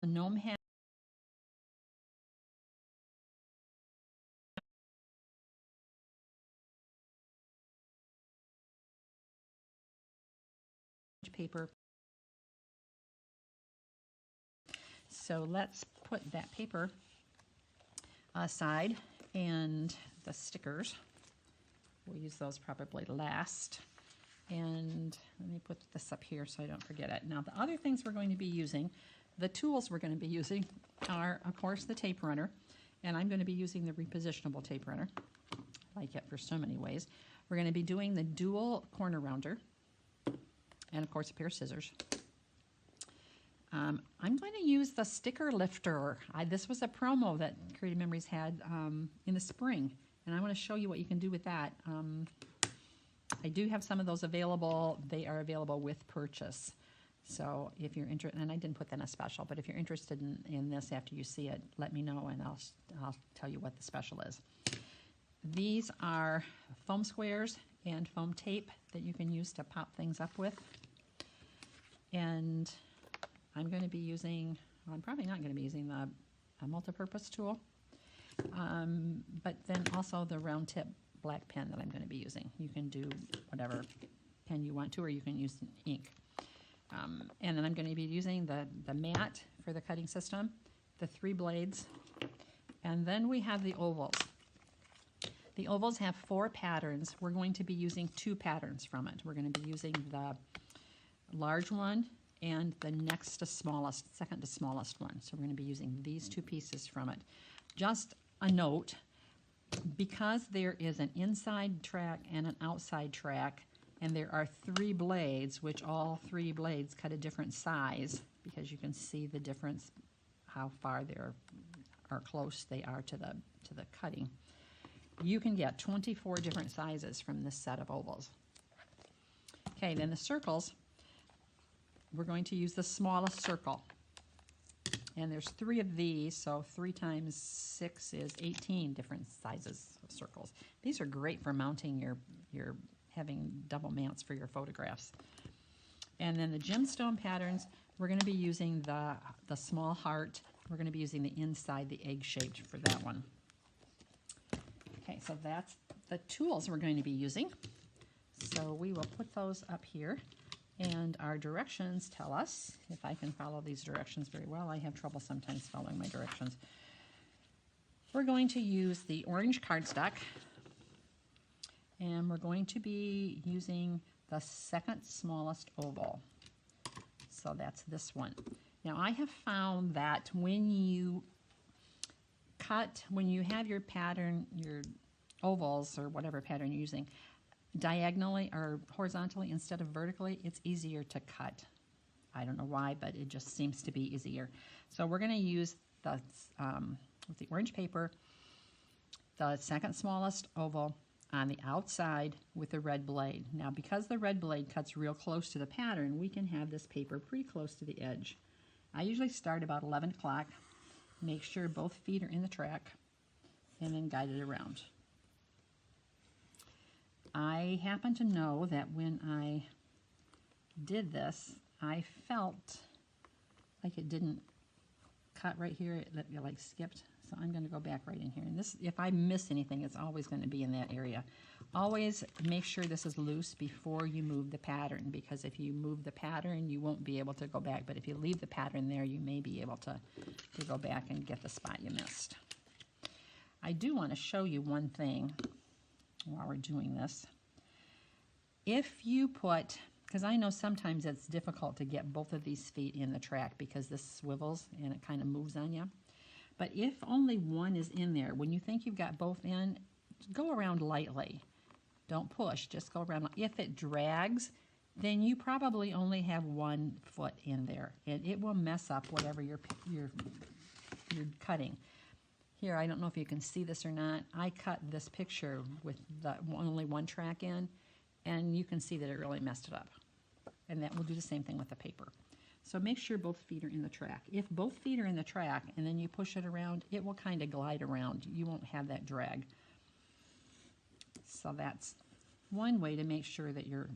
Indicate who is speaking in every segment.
Speaker 1: The gnome hat paper. So let's put that paper aside, and the stickers, we'll use those probably last. And let me put this up here so I don't forget it. Now the other things we're going to be using, the tools we're going to be using are, of course, the tape runner, and I'm going to be using the repositionable tape runner. I like it for so many ways. We're going to be doing the dual corner rounder, and of course a pair of scissors. I'm going to use the sticker lifter. This was a promo that Creative Memories had in the spring, and I want to show you what you can do with that. I do have some of those available. They are available with purchase. So if you're interested, and I didn't put that in a special, but if you're interested in this after you see it, let me know and I'll tell you what the special is. These are foam squares and foam tape that you can use to pop things up with. And I'm going to be using, well, I'm probably not going to be using a multi-purpose tool, but then also the round tip black pen that I'm going to be using. You can do whatever pen you want to, or you can use ink. And then I'm going to be using the mat for the cutting system, the 3 blades, and then we have the ovals. The ovals have 4 patterns. We're going to be using 2 patterns from it. We're going to be using the large one and the next to smallest, second to smallest one. So we're going to be using these 2 pieces from it. Just a note, because there is an inside track and an outside track, and there are 3 blades, which all 3 blades cut a different size, because you can see the difference, how far they are close they are to the cutting. You can get 24 different sizes from this set of ovals. Okay, then the circles, we're going to use the smallest circle. And there's 3 of these, so 3 times 6 is 18 different sizes of circles. These are great for mounting your having double mounts for your photographs. And then the gemstone patterns, we're going to be using the small heart. We're going to be using the inside, the egg-shaped for that one. Okay, so that's the tools we're going to be using. So we will put those up here. And our directions tell us, if I can follow these directions very well, I have trouble sometimes following my directions. We're going to use the orange cardstock, and we're going to be using the second smallest oval. So that's this one. Now I have found that when you have your pattern, your ovals or whatever pattern you're using, diagonally or horizontally instead of vertically, it's easier to cut. I don't know why, but it just seems to be easier. So we're going to use with the orange paper, the second smallest oval on the outside with the red blade. Now because the red blade cuts real close to the pattern, we can have this paper pretty close to the edge. I usually start about 11 o'clock, make sure both feet are in the track, and then guide it around. I happen to know that when I did this, I felt like it didn't cut right here, it like skipped. So I'm going to go back right in here. And this, if I miss anything, it's always going to be in that area. Always make sure this is loose before you move the pattern, because if you move the pattern, you won't be able to go back. But if you leave the pattern there, you may be able to go back and get the spot you missed. I do want to show you one thing while we're doing this. If you put, because I know sometimes it's difficult to get both of these feet in the track because this swivels and it kind of moves on you. But if only one is in there, when you think you've got both in, go around lightly. Don't push, just go around. If it drags, then you probably only have 1 foot in there, and it will mess up whatever you're cutting. Here, I don't know if you can see this or not. I cut this picture with only 1 track in, and you can see that it really messed it up. And that will do the same thing with the paper. So make sure both feet are in the track. If both feet are in the track and then you push it around, it will kind of glide around. You won't have that drag. So that's one way to make sure that you're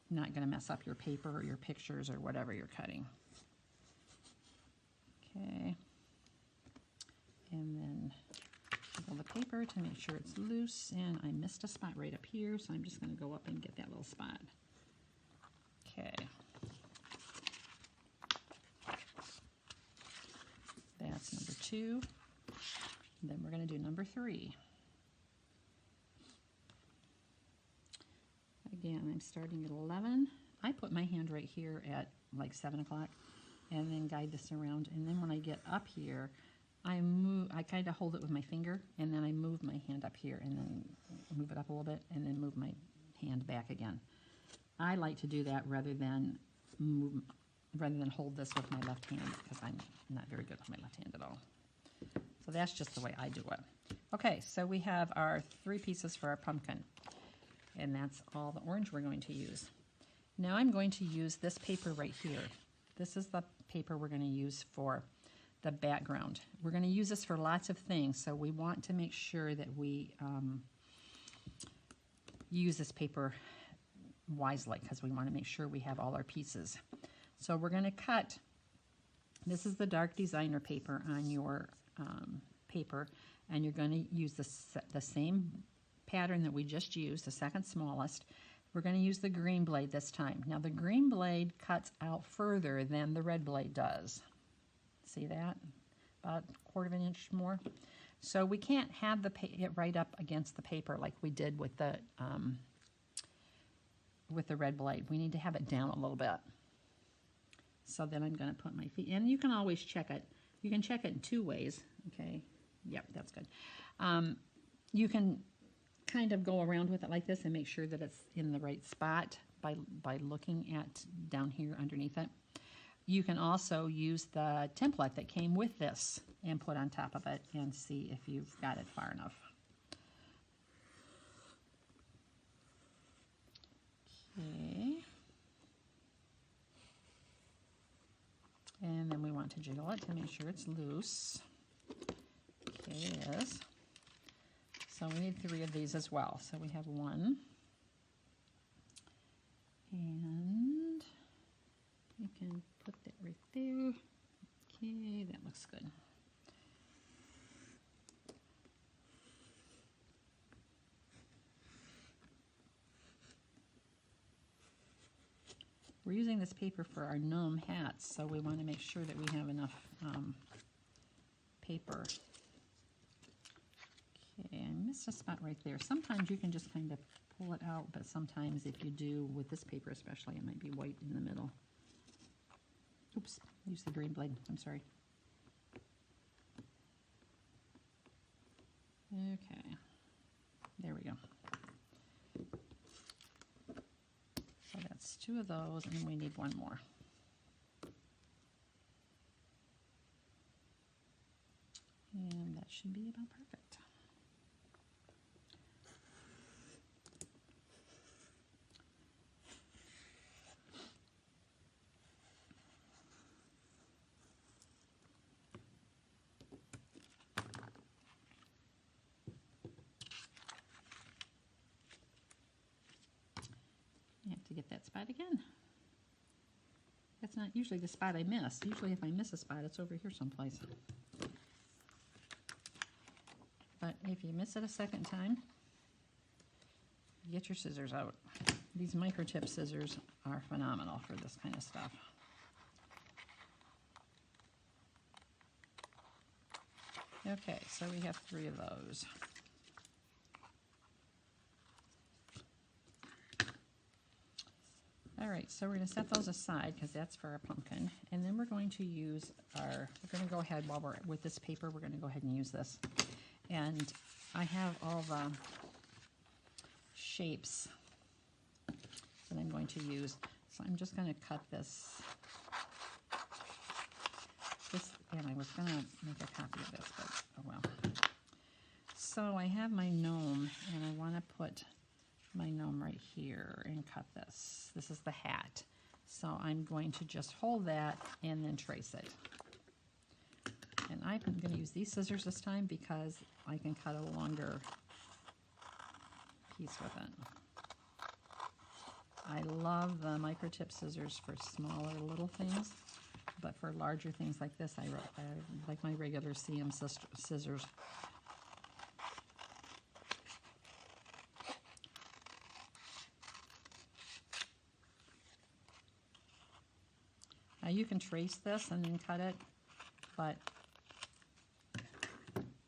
Speaker 1: not going to mess up your paper or your pictures or whatever you're cutting. Okay. And then jiggle the paper to make sure it's loose, and I missed a spot right up here, so I'm just going to go up and get that little spot. Okay. That's number 2. Then we're going to do number 3. Again, I'm starting at 11. I put my hand right here at like 7 o'clock and then guide this around. And then when I get up here, I kind of hold it with my finger, and then I move my hand up here and then move it up a little bit and then move my hand back again. I like to do that rather than hold this with my left hand, because I'm not very good with my left hand at all. So that's just the way I do it. Okay, so we have our 3 pieces for our pumpkin, and that's all the orange we're going to use. Now I'm going to use this paper right here. This is the paper we're going to use for the background. We're going to use this for lots of things, so we want to make sure that we use this paper wisely, because we want to make sure we have all our pieces. So we're going to cut, this is the dark designer paper on your paper, and you're going to use the same pattern that we just used, the second smallest. We're going to use the green blade this time. Now the green blade cuts out further than the red blade does. See that? About 1/4 inch more. So we can't have it right up against the paper like we did with the red blade. We need to have it down a little bit. So then I'm going to put my feet, and you can always check it. You can check it in 2 ways. Okay. Yep, that's good. You can kind of go around with it like this and make sure that it's in the right spot by looking at down here underneath it. You can also use the template that came with this and put on top of it and see if you've got it far enough. Okay. And then we want to jiggle it to make sure it's loose. Okay, it is. So we need 3 of these as well. So we have 1. And we can put that right there. Okay, that looks good. We're using this paper for our gnome hats, so we want to make sure that we have enough paper. Okay, I missed a spot right there. Sometimes you can just kind of pull it out, but sometimes if you do, with this paper especially, it might be white in the middle. Oops, use the green blade, I'm sorry. Okay, there we go. So that's 2 of those, and we need 1 more. And that should be about perfect. I have to get that spot again. That's not usually the spot I miss. Usually if I miss a spot, it's over here someplace. But if you miss it a second time, get your scissors out. These microtip scissors are phenomenal for this kind of stuff. Okay, so we have 3 of those. All right, so we're going to set those aside because that's for our pumpkin. And then we're going to use we're going to go ahead while we're with this paper, we're going to go ahead and use this. And I have all the shapes that I'm going to use. So I'm just going to cut this, and I was going to make a copy of this, but oh well. So I have my gnome, and I want to put my gnome right here and cut this. This is the hat. So I'm going to just hold that and then trace it. And I'm going to use these scissors this time because I can cut a longer piece with it. I love the microtip scissors for smaller little things. But for larger things like this, I like my regular CM scissors. Now you can trace this and then cut it, but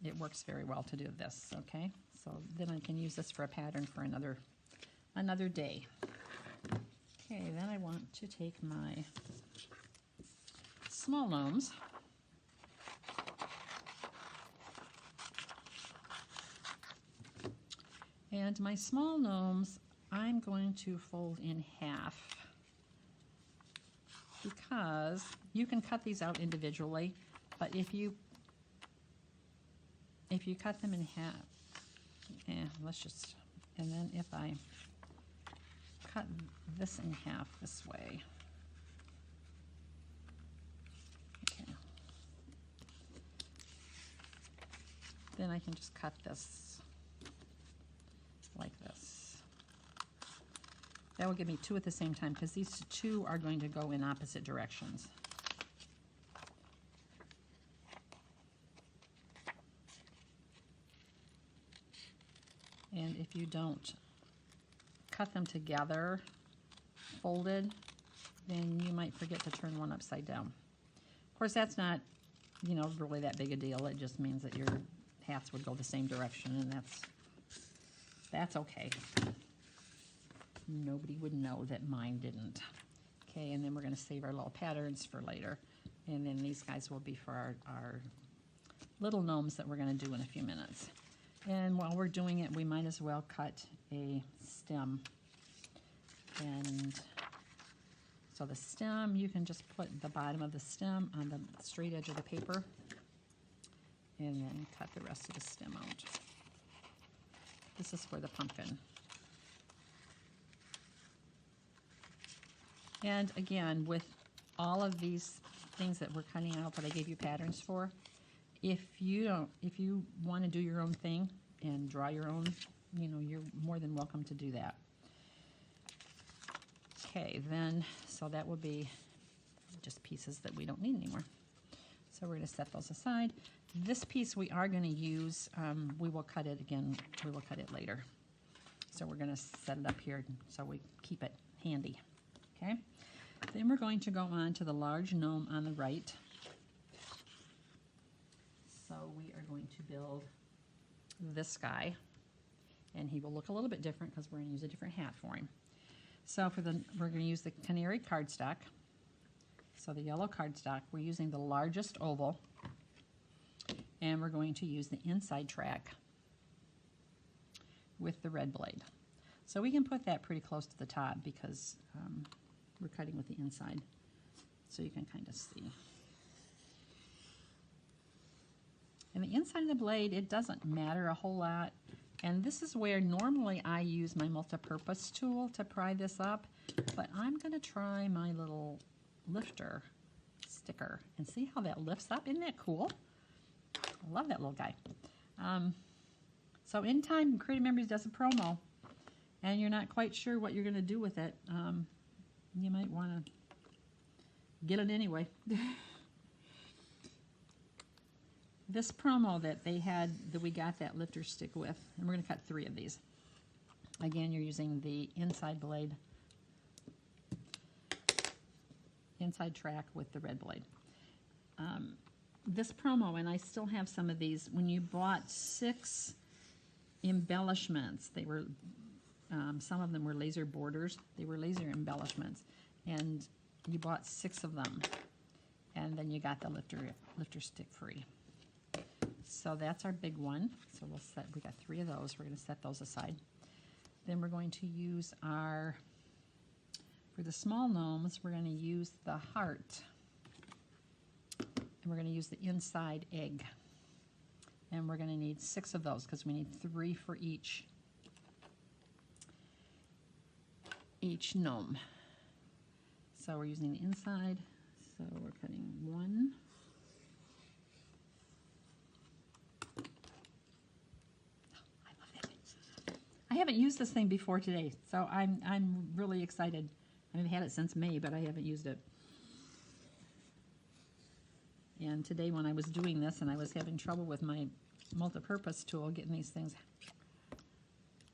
Speaker 1: it works very well to do this, okay? So then I can use this for a pattern for another day. Okay, then I want to take my small gnomes and my small gnomes I'm going to fold in half because you can cut these out individually, but if you cut them in half, and then if I cut this in half this way, okay, then I can just cut this like this. That will give me two at the same time because these two are going to go in opposite directions. And if you don't cut them together, folded, then you might forget to turn one upside down. Of course, that's not, really that big a deal. It just means that your hats would go the same direction, and that's okay. Nobody would know that mine didn't. Okay, and then we're going to save our little patterns for later. And then these guys will be for our little gnomes that we're going to do in a few minutes. And while we're doing it, we might as well cut a stem. And so the stem, you can just put the bottom of the stem on the straight edge of the paper and then cut the rest of the stem out. This is for the pumpkin. And again, with all of these things that we're cutting out that I gave you patterns for, if you want to do your own thing and draw your own, you're more than welcome to do that. Okay, then, so that will be just pieces that we don't need anymore. So we're going to set those aside. This piece we are going to use, we will cut it again, we will cut it later. So we're going to set it up here so we keep it handy. Okay, then we're going to go on to the large gnome on the right. So we are going to build this guy, and he will look a little bit different because we're going to use a different hat for him. So we're going to use the canary cardstock. So the yellow cardstock, we're using the largest oval, and we're going to use the inside track with the red blade. So we can put that pretty close to the top because we're cutting with the inside, so you can kind of see. And the inside of the blade, it doesn't matter a whole lot. And this is where normally I use my multi-purpose tool to pry this up, but I'm going to try my little lifter sticker and see how that lifts up. Isn't that cool? I love that little guy. So anytime Creative Memories does a promo and you're not quite sure what you're going to do with it, you might want to get it anyway. This promo that they had, that we got that lifter stick with, and we're going to cut 3 of these. Again, you're using the inside blade, inside track with the red blade. This promo, and I still have some of these, when you bought 6 embellishments, they were, some of them were laser borders, they were laser embellishments, and you bought 6 of them, and then you got the lifter stick free. So that's our big one. So we got 3 of those. We're going to set those aside. Then we're going to use for the small gnomes, we're going to use the heart. And we're going to use the inside egg. And we're going to need 6 of those because we need 3 for each gnome. So we're using the inside. So we're cutting 1. I haven't used this thing before today, so I'm really excited. I've had it since May, but I haven't used it. And today when I was doing this and I was having trouble with my multi-purpose tool, getting these things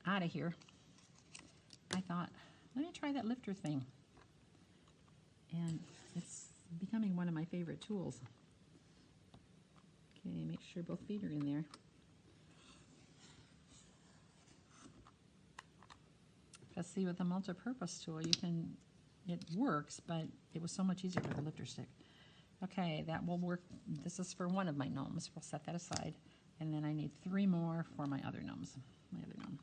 Speaker 1: out of here, I thought, let me try that lifter thing. And it's becoming one of my favorite tools. Okay, make sure both feet are in there. Because see, with the multi-purpose tool, you can, it works, but it was so much easier with the lifter stick. Okay, that will work. This is for one of my gnomes. We'll set that aside. And then I need 3 more for my other gnomes. My other gnome.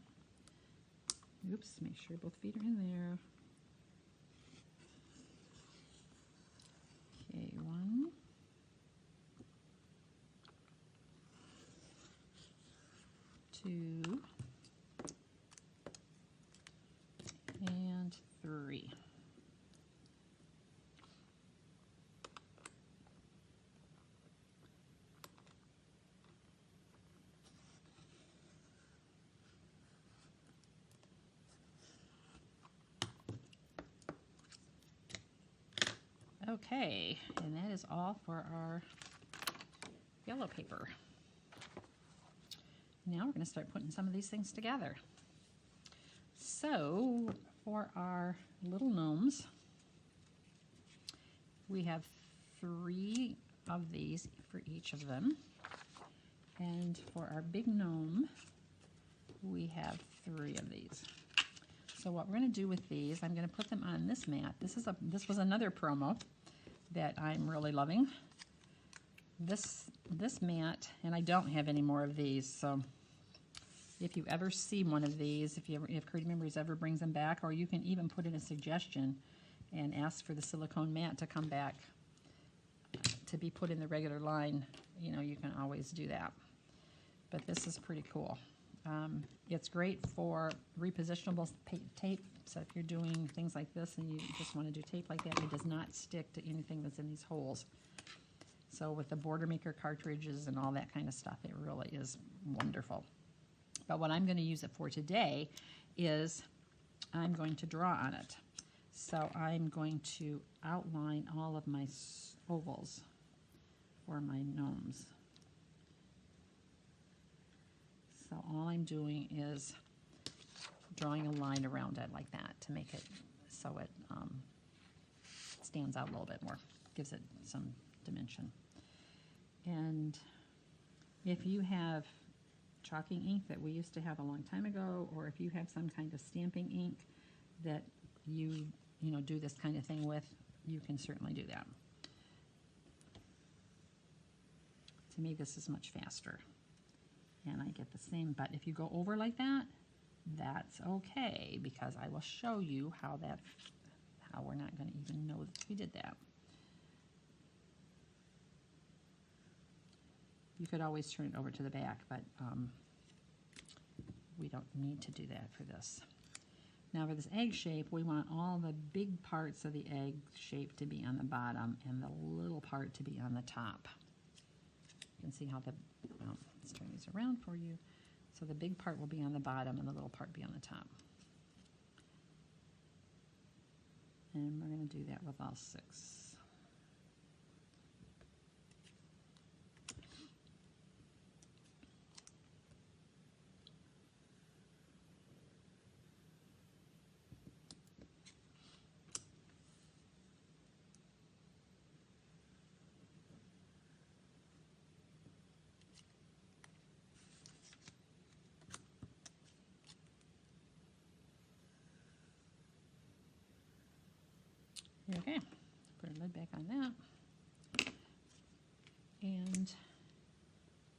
Speaker 1: Oops, make sure both feet are in there. Okay, 1. 2. And 3. Okay, and that is all for our yellow paper. Now we're going to start putting some of these things together. So for our little gnomes, we have 3 of these for each of them. And for our big gnome, we have 3 of these. So what we're going to do with these, I'm going to put them on this mat. This was another promo that I'm really loving. This mat, and I don't have any more of these, so if you ever see one of these, if Creative Memories ever brings them back, or you can even put in a suggestion and ask for the silicone mat to come back to be put in the regular line, you know, you can always do that. But this is pretty cool. It's great for repositionable tape, so if you're doing things like this and you just want to do tape like that, it does not stick to anything that's in these holes. So with the Border Maker cartridges and all that kind of stuff, it really is wonderful. But what I'm going to use it for today is I'm going to draw on it. So I'm going to outline all of my ovals for my gnomes. So all I'm doing is drawing a line around it like that to make it so it stands out a little bit more, gives it some dimension. And if you have chalking ink that we used to have a long time ago, or if you have some kind of stamping ink that you know do this kind of thing with, you can certainly do that. To me, this is much faster. And I get the same, but if you go over like that, that's okay, because I will show you how we're not going to even know that we did that. You could always turn it over to the back, but we don't need to do that for this. Now for this egg shape, we want all the big parts of the egg shape to be on the bottom and the little part to be on the top. You can see how let's turn these around for you. So the big part will be on the bottom and the little part be on the top. And we're going to do that with all 6. Okay, put a lid back on that. And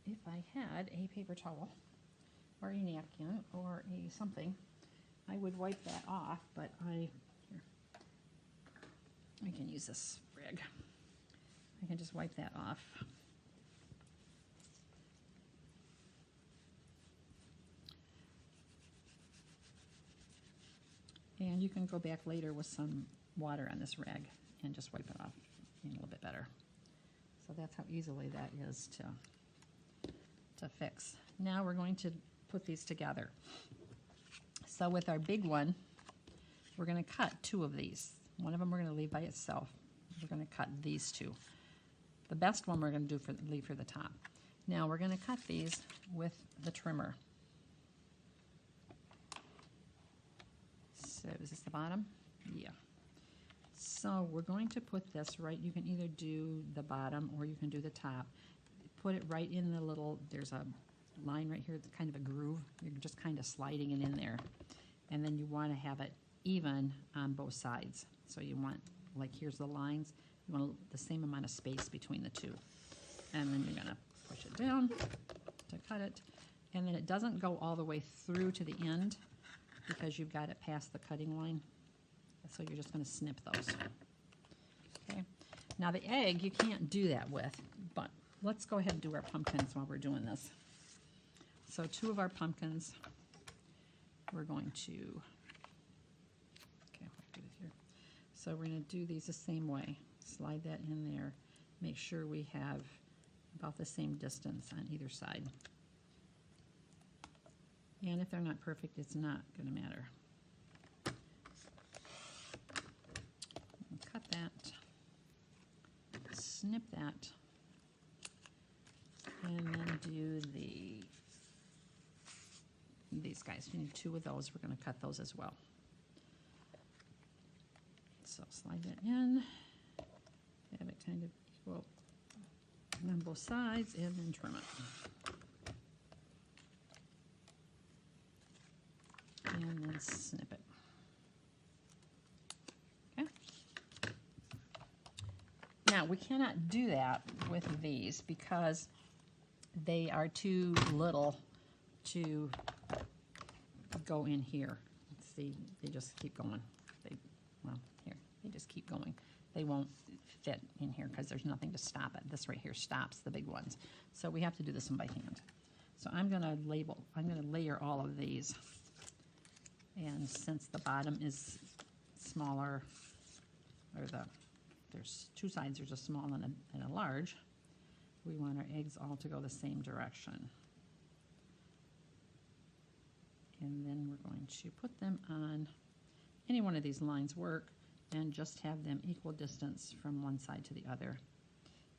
Speaker 1: if I had a paper towel or a napkin or a something, I would wipe that off, but I can use this rig. I can just wipe that off. And you can go back later with some water on this rag and just wipe it off a little bit better. So that's how easily that is to fix. Now we're going to put these together. So with our big one, we're going to cut 2 of these. One of them we're going to leave by itself. We're going to cut these 2. The best one we're going to do leave for the top. Now we're going to cut these with the trimmer. So is this the bottom? Yeah. So we're going to put this right, you can either do the bottom or you can do the top. Put it right in the little, there's a line right here, kind of a groove. You're just kind of sliding it in there. And then you want to have it even on both sides. So you want, like here's the lines, you want the same amount of space between the two. And then you're going to push it down to cut it. And then it doesn't go all the way through to the end because you've got it past the cutting line. So you're just going to snip those. Okay. Now the egg you can't do that with, but let's go ahead and do our pumpkins while we're doing this. So 2 of our pumpkins, we're going to, okay, I'll put it here. So we're going to do these the same way. Slide that in there. Make sure we have about the same distance on either side. And if they're not perfect, it's not going to matter. Cut that, snip that, and then do these guys. You need 2 of those. We're going to cut those as well. So slide that in, have it kind of equal on both sides, and then trim it. And then snip it. Now, we cannot do that with these because they are too little to go in here. See, they just keep going. Well, here, they just keep going. They won't fit in here because there's nothing to stop it. This right here stops the big ones. So we have to do this one by hand. So I'm going to layer all of these. And since the bottom is smaller, or there's 2 sides, there's a small and a large, we want our eggs all to go the same direction. And then we're going to put them on any one of these lines work and just have them equal distance from one side to the other.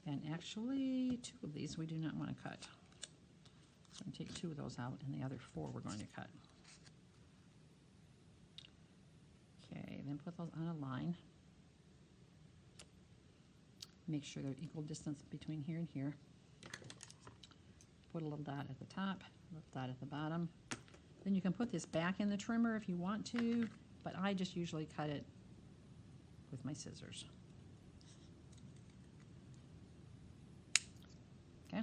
Speaker 1: And actually 2 of these we do not want to cut. So I'm going to take 2 of those out and the other 4 we're going to cut. Okay, then put those on a line. Make sure they're equal distance between here and here. Put a little dot at the top, a little dot at the bottom. Then you can put this back in the trimmer if you want to, but I just usually cut it with my scissors. Okay.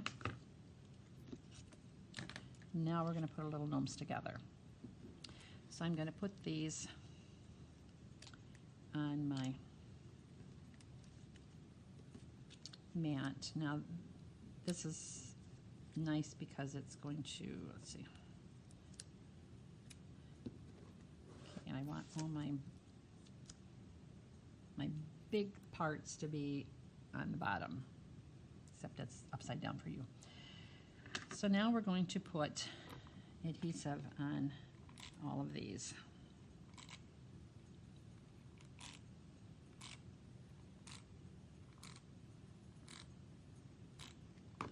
Speaker 1: Now we're going to put our little gnomes together. So I'm going to put these on my mat. Now this is nice because it's going to, let's see. Okay, and I want all my big parts to be on the bottom, except it's upside down for you. So now we're going to put adhesive on all of these.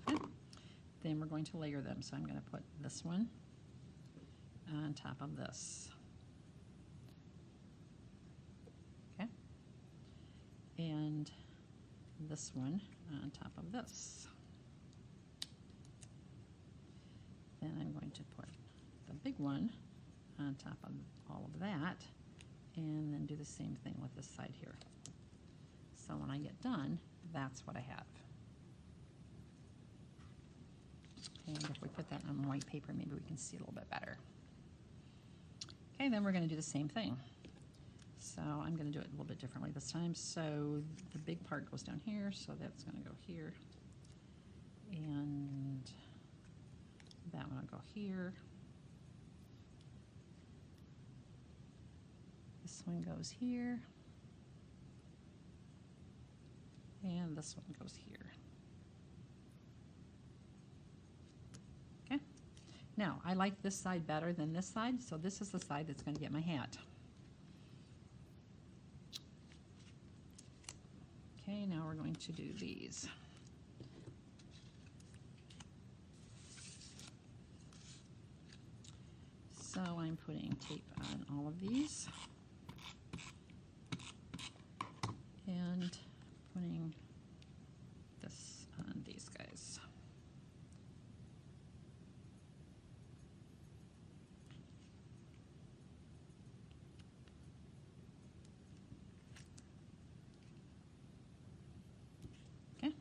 Speaker 1: Okay. Then we're going to layer them. So I'm going to put this one on top of this. Okay. And this one on top of this. Then I'm going to put the big one on top of all of that, and then do the same thing with this side here. So when I get done, that's what I have. And if we put that on white paper, maybe we can see a little bit better. Okay, then we're going to do the same thing. So I'm going to do it a little bit differently this time. So the big part goes down here, so that's going to go here. And that one will go here. This one goes here. And this one goes here. Okay. Now, I like this side better than this side, so this is the side that's going to get my hat. Okay, now we're going to do these. putting tape on all of these and putting this on these guys. Okay,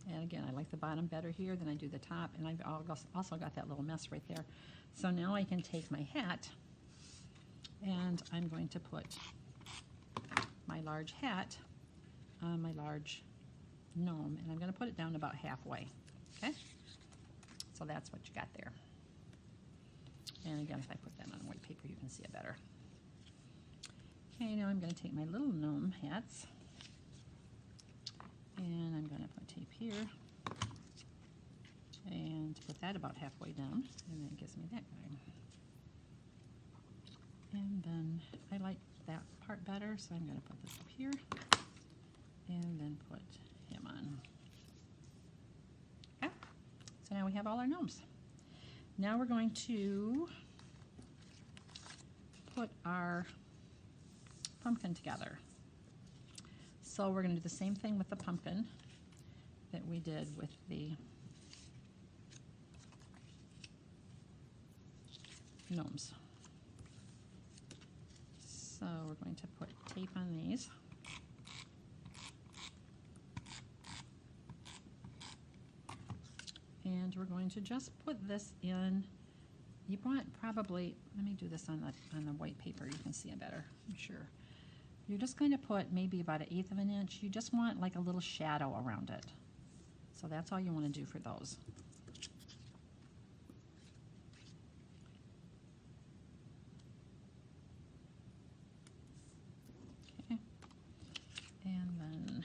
Speaker 1: and again, I like the bottom better here than I do the top, and I've also got that little mess right there. So now I can take my hat and I'm going to put my large hat on my large gnome, and I'm going to put it down about halfway. Okay, so that's what you got there. And again, if I put that on white paper, you can see it better. Okay, now I'm going to take my little gnome hats and I'm going to put tape here and put that about halfway down, and that gives me that guy. And then I like that part better, so I'm going to put this up here and then put him on. Okay, so now we have all our gnomes. Now we're going to put our pumpkin together. So we're going to do the same thing with the pumpkin that we did with the gnomes. So we're going to put tape on these. And we're going to just put this in. You want probably, let me do this on the white paper, you can see it better, I'm sure. You're just going to put maybe about 1/8 of an inch. You just want like a little shadow around it. So that's all you want to do for those. Okay. And then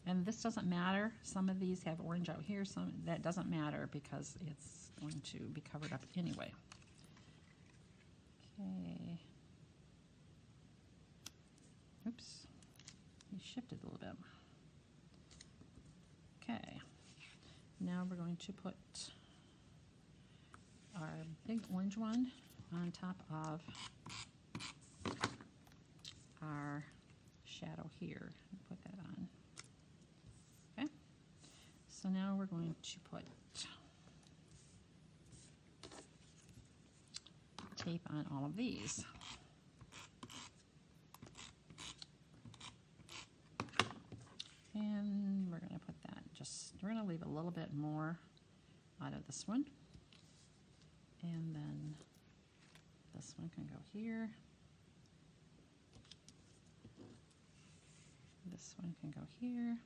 Speaker 1: and this doesn't matter. Some of these have orange out here, some that doesn't matter because it's going to be covered up anyway. Okay. Oops. He shifted a little bit. Okay. Now we're going to put our big orange one on top of our shadow here. Put that on. Okay. So now we're going to put tape on all of these. And we're going to put that we're going to leave a little bit more out of this one. And then this one can go here. This one can go here.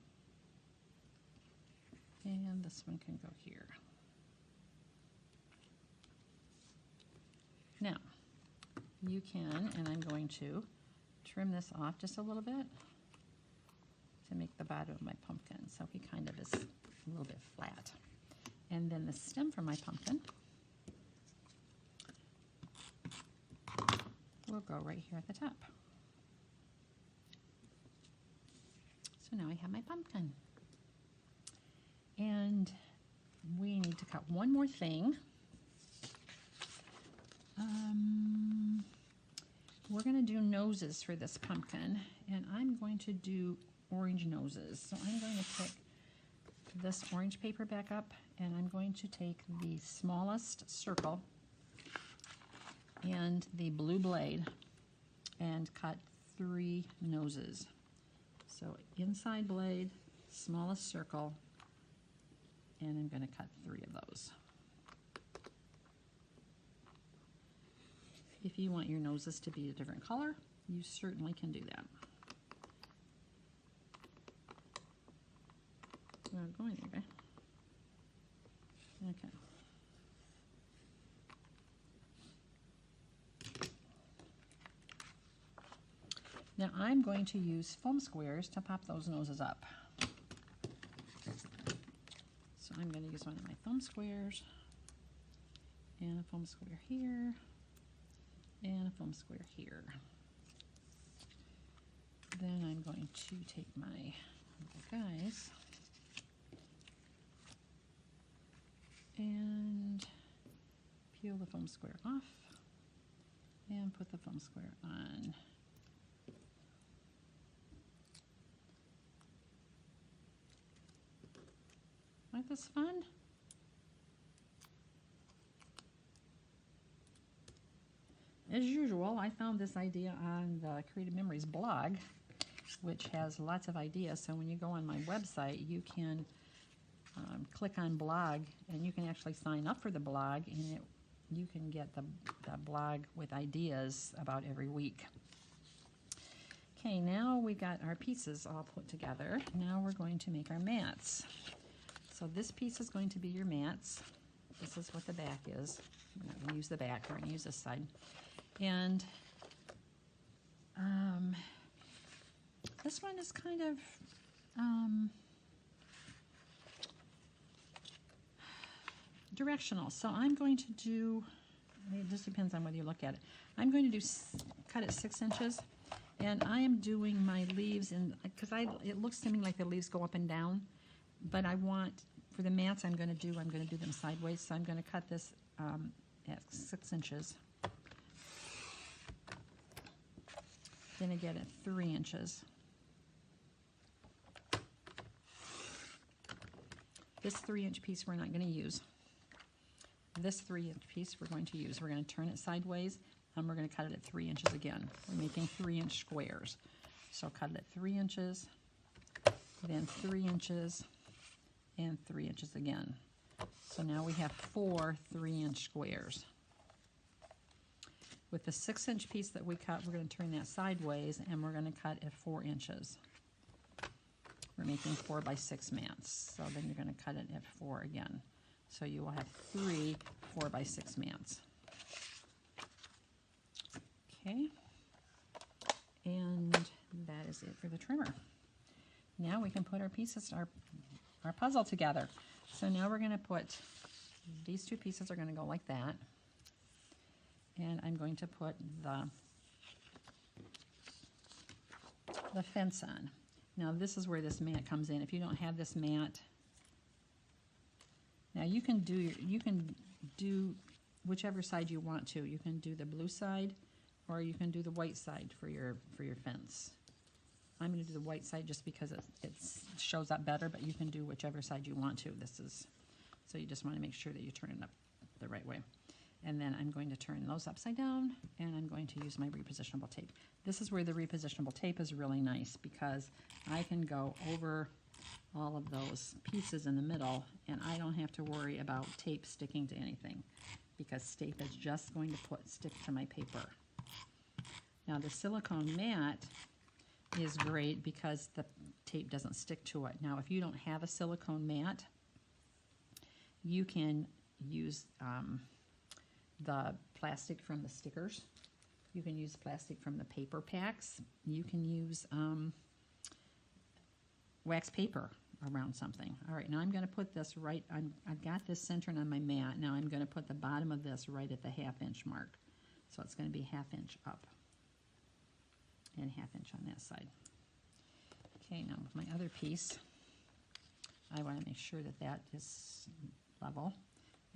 Speaker 1: And this one can go here. Now, you can, and I'm going to trim this off just a little bit to make the bottom of my pumpkin, so he kind of is a little bit flat. And then the stem for my pumpkin will go right here at the top. So now I have my pumpkin. And we need to cut one more thing. We're going to do noses for this pumpkin, and I'm going to do orange noses. So I'm going to pick this orange paper back up, and I'm going to take the smallest circle and the blue blade and cut 3 noses. So inside blade, smallest circle, and I'm going to cut 3 of those. If you want your noses to be a different color, you certainly can do that. Not going there, okay. Now I'm going to use foam squares to pop those noses up. So I'm going to use one of my foam squares, and a foam square here, and a foam square here. Then I'm going to take my little guys And peel the foam square off and put the foam square on. Isn't this fun? As usual, I found this idea on the Creative Memories blog, which has lots of ideas. So when you go on my website, you can click on blog, and you can actually sign up for the blog, and you can get the blog with ideas about every week. Okay, now we got our pieces all put together. Now we're going to make our mats. So this piece is going to be your mats. This is what the back is. We're not going to use the back, we're going to use this side. And this one is kind of directional. So I'm going to do, it just depends on whether you look at it. I'm going to cut it 6 inches, and I am doing my leaves in, because it looks to me like the leaves go up and down, but I want, for the mats I'm going to do them sideways, so I'm going to cut this at 6 inches. Then again at 3 inches. This 3-inch piece we're not going to use. This 3-inch piece we're going to use. We're going to turn it sideways, and we're going to cut it at 3 inches again. We're making 3-inch squares. So cut it at 3 inches, then 3 inches, and 3 inches again. So now we have 4 3-inch squares. With the 6-inch piece that we cut, we're going to turn that sideways, and we're going to cut at 4 inches. We're making 4 by 6 mats. So then you're going to cut it at 4 again. So you will have 3 4 by 6 mats. Okay. And that is it for the trimmer. Now we can put our pieces, our puzzle together. So now we're going to put, these 2 pieces are going to go like that. And I'm going to put the fence on. Now this is where this mat comes in. If you don't have this mat, now you can do whichever side you want to. You can do the blue side, or you can do the white side for your fence. I'm going to do the white side just because it shows up better, but you can do whichever side you want to. So you just want to make sure that you turn it up the right way. And then I'm going to turn those upside down, and I'm going to use my repositionable tape. This is where the repositionable tape is really nice, because I can go over all of those pieces in the middle, and I don't have to worry about tape sticking to anything, because tape is just going to stick to my paper. Now the silicone mat is great because the tape doesn't stick to it. Now if you don't have a silicone mat, you can use the plastic from the stickers. You can use plastic from the paper packs. You can use wax paper around something. All right, now I'm going to put this right, I've got this centered on my mat. Now I'm going to put the bottom of this right at the 1/2 inch mark. So it's going to be 1/2 inch up and 1/2 inch on that side. Okay, now with my other piece, I want to make sure that that is level.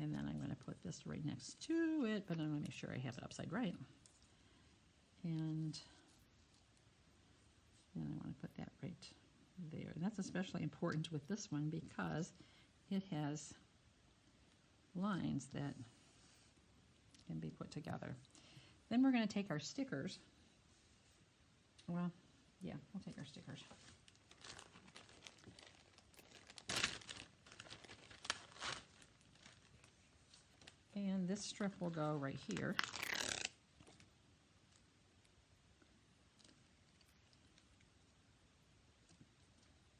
Speaker 1: And then I'm going to put this right next to it, but I want to make sure I have it upside right. And then I want to put that right there. And that's especially important with this one because it has lines that can be put together. Then we're going to take our stickers. Well, yeah, we'll take our stickers. And this strip will go right here.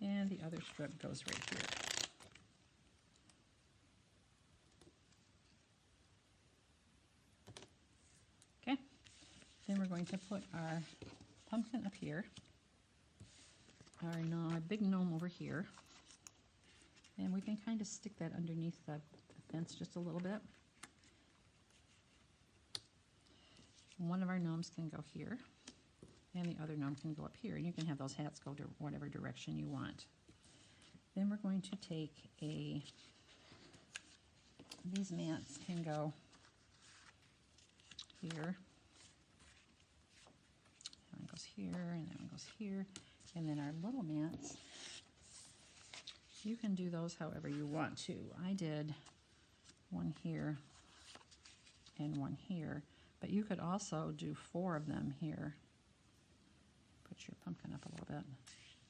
Speaker 1: And the other strip goes right here. Okay, then we're going to put our pumpkin up here, our big gnome over here, and we can kind of stick that underneath the fence just a little bit. One of our gnomes can go here, and the other gnome can go up here, and you can have those hats go to whatever direction you want. Then we're going to take a these mats can go here. That one goes here, and that one goes here. And then our little mats, you can do those however you want to. I did one here and one here, but you could also do 4 of them here. Put your pumpkin up a little bit,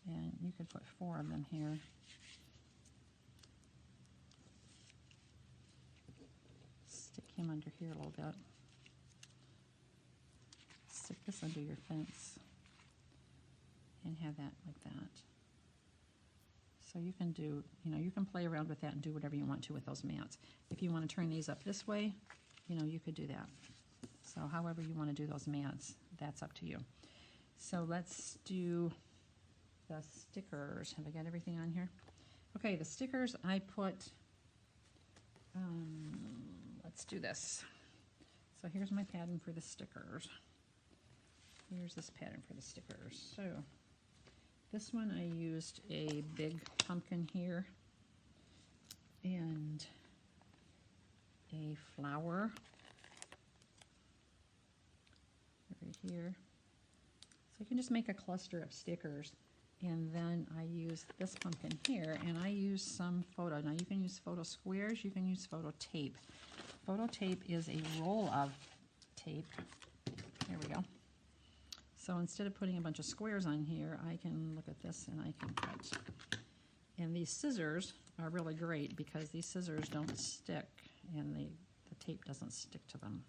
Speaker 1: and you could put 4 of them here. Stick him under here a little bit. Stick this under your fence and have that like that. So you can do, you can play around with that and do whatever you want to with those mats. If you want to turn these up this way, you could do that. So however you want to do those mats, that's up to you. So let's do the stickers. Have I got everything on here? Okay, the stickers I put, let's do this. So here's my pattern for the stickers. Here's this pattern for the stickers. So this one I used a big pumpkin here and a flower right here. So you can just make a cluster of stickers. And then I used this pumpkin here, and I used some photo. Now you can use photo squares, you can use photo tape. Photo tape is a roll of tape. There we go. So instead of putting a bunch of squares on here, I can look at this and I can cut. And these scissors are really great because these scissors don't stick and the tape doesn't stick to them.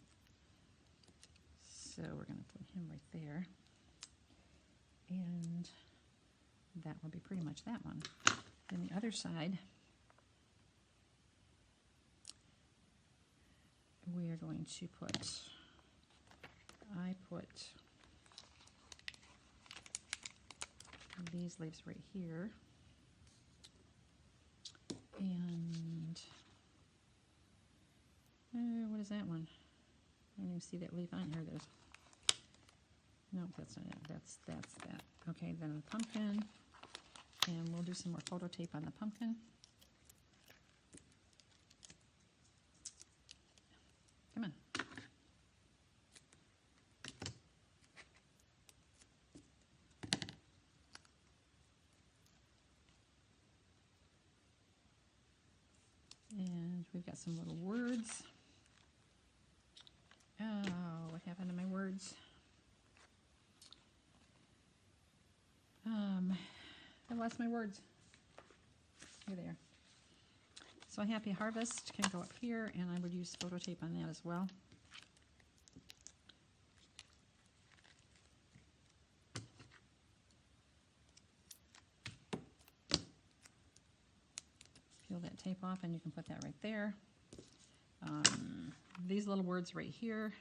Speaker 1: So we're going to put him right there. And that will be pretty much that one. Then the other side, we are going to put, I put these leaves right here, and what is that one? I don't even see that leaf on here. There's, no, that's not it. That's that. Okay, then the pumpkin, and we'll do some more photo tape on the pumpkin. Come on. And we've got some little words. Oh, what happened to my words? I lost my words. Here they are. So Happy Harvest can go up here, and I would use photo tape on that as well. Peel that tape off, and you can put that right there. These little words right here,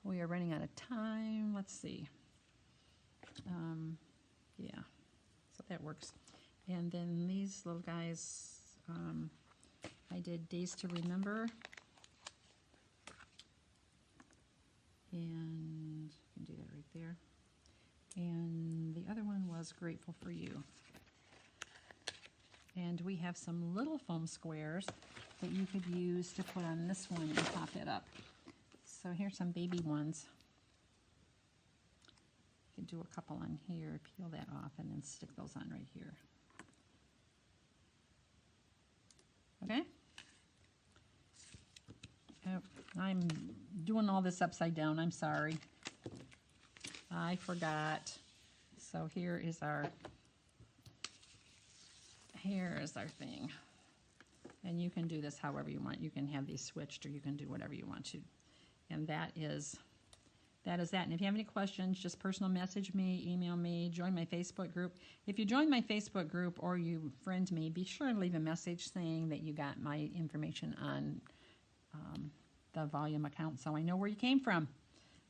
Speaker 1: we are running out of time. Let's see. Yeah, so that works. And then these little guys, I did Days to Remember. And you can do that right there. And the other one was Grateful for You. And we have some little foam squares that you could use to put on this one and pop it up. So here's some baby ones. You can do a couple on here, peel that off, and then stick those on right here. Okay? Oh, I'm doing all this upside down. I'm sorry. I forgot. So here is our thing. And you can do this however you want. You can have these switched, or you can do whatever you want to. And that is that. And if you have any questions, just personal message me, email me, join my Facebook group. If you join my Facebook group or you friend me, be sure and leave a message saying that you got my information on the volume account so I know where you came from.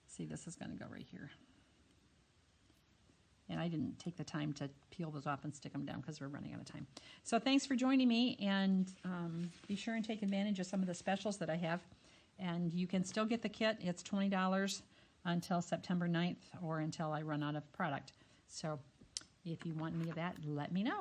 Speaker 1: See, this is going to go right here. And I didn't take the time to peel those off and stick them down because we're running out of time. So thanks for joining me, and be sure and take advantage of some of the specials that I have. And you can still get the kit. It's $20 until September 9th or until I run out of product. So if you want any of that, let me know.